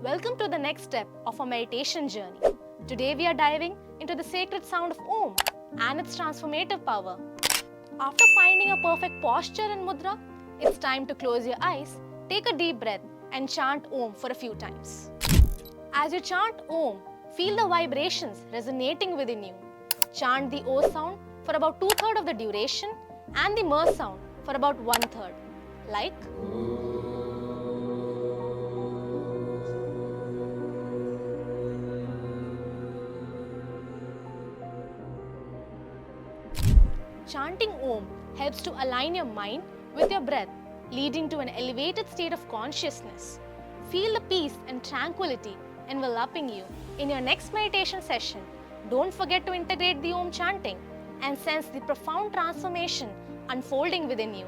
Welcome to the next step of our meditation journey. Today we are diving into the sacred sound of Om and its transformative power. After finding a perfect posture and mudra, it's time to close your eyes, take a deep breath and chant Om for a few times. As you chant Om, feel the vibrations resonating within you. Chant the O sound for about 2/3 of the duration and the M sound for about 1/3, like chanting Om helps to align your mind with your breath, leading to an elevated state of consciousness. Feel the peace and tranquility enveloping you. In your next meditation session, don't forget to integrate the Om chanting and sense the profound transformation unfolding within you.